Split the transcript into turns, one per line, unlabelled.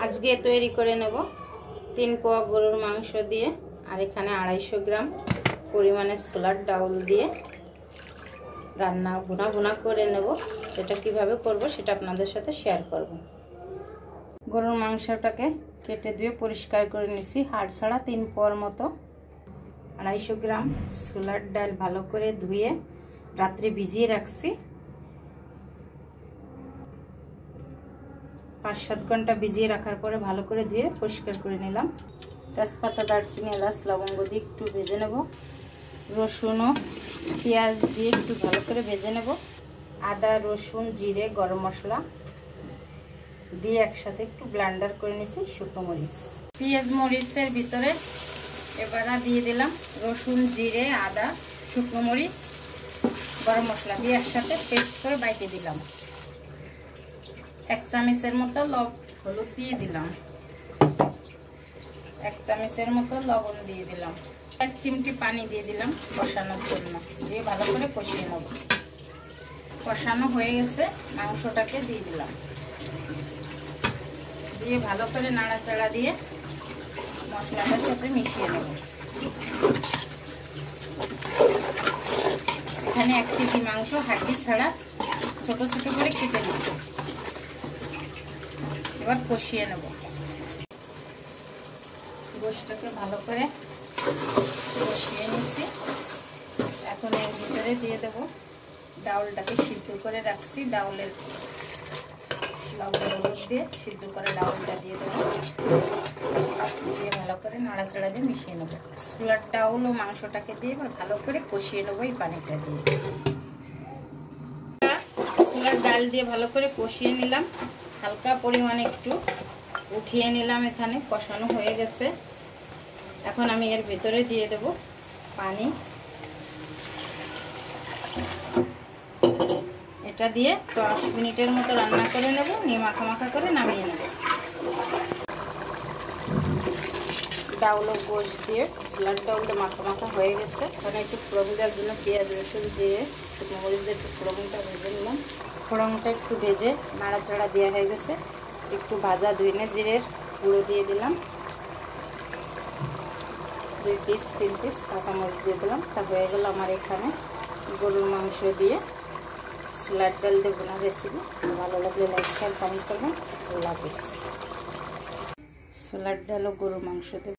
আজকে তৈরি করে নেব 3 পোয়া গরুর মাংস দিয়ে আর এখানে 250 গ্রাম পরিমাণে ছোলার ডাউল দিয়ে রান্না ভুনা করে নেব। সেটা কিভাবে করব সেটা আপনাদের সাথে শেয়ার করব। গরুর মাংসটাকে কেটে ধুয়ে পরিষ্কার করে নিয়েছি, হাড় ছাড়া 3 পোয়ার মতো। 250 গ্রাম ছোলার ডাল ভালো করে ধুয়ে রাত্রে ভিজিয়ে রাখছি। 5-7 ঘন্টা ভিজিয়ে রাখার পরে ভালো করে ধুয়ে পরিষ্কার করে নিলাম। তেজপাতা, দারচিনি, এলাচ, লবঙ্গ দিয়ে একটু ভেজে নেব। রসুন ও পেঁয়াজ দিয়ে একটু ভালো করে ভেজে নেব। আদা, রসুন, জিরে, গরম মশলা দিয়ে একসাথে একটু ব্লেন্ডার করে নিয়েছি। শুকনো মরিচ, পেঁয়াজ মরিচের ভিতরে এবার দিয়ে দিলাম রসুন, জিরে, আদা, শুকনো মরিচ, গরম মশলা দিয়ে একসাথে পেস্ট করে বাইটে দিলাম। 1 চামচের মতো হলুদ দিয়ে দিলাম। 1 চামচের মতো লবণ দিয়ে দিলাম। 1 চিমটি পানি দিয়ে দিলাম কষানোর জন্য। দিয়ে ভালো করে কষিয়ে নেব। কষানো হয়ে গেছে, মাংসটাকে দিয়ে দিলাম। দিয়ে ভালো করে নাড়াচাড়া দিয়ে মশলাটার সাথে মিশিয়ে নেব। এখানে 1 কেজি মাংস হাড্ডি ছাড়া ছোট ছোট করে কেটে নিচ্ছি। এবার কষিয়ে নেব। গোশটাকে ভালো করে কষিয়ে নিচ্ছি। এখন এর ভিতরে দিয়ে দেব ডাউলটাকে সিদ্ধ করে রাখছি। ডাউলের লবণ দিয়ে সিদ্ধ করে ডাউলটা দিয়ে দেবো। দিয়ে ভালো করে নাড়াচাড়া দিয়ে মিশিয়ে নেব। ছোলার ডাউল ও মাংসটাকে দিয়ে এবার ভালো করে কষিয়ে নেবো এই পানিটা দিয়ে। ছোলার ডাল দিয়ে ভালো করে কষিয়ে নিলাম। হালকা পরিমাণে একটু উঠিয়ে নিলাম। এখানে কষানো হয়ে গেছে। এখন আমি এর ভিতরে দিয়ে দেব পানি। এটা দিয়ে 10 মিনিটের মতো রান্না করে নেব। নিয়ে মাখা মাখা করে নামিয়ে নেব। ডাউল ও গোশ দিয়ে ছোলার ডাউলটা মাখা মাখা হয়ে গেছে। এখন একটু ফোড়ন দেওয়ার জন্য পেঁয়াজ, রসুন, জিরে, শুকনো মরিচ দিয়ে একটু ফোড়নটা ভেজে নিলাম। ফোড়নটা একটু ভেজে নাড়াচাড়া দেওয়া হয়ে গেছে। একটু ভাজা ধুইনে জিরের গুঁড়ো দিয়ে দিলাম। 2-3 পিস কাঁচামরিচ দিয়ে দিলাম। তা হয়ে গেল আমার এখানে গরুর মাংস দিয়ে ছোলার ডাল দিয়ে বোনা রেসিপি। ভালো লাগলে লাইক, শেয়ার, কমেন্ট করবেন। আল্লাহ হাফেজ। ছোলার ডাল ও গরুর মাংস দিয়ে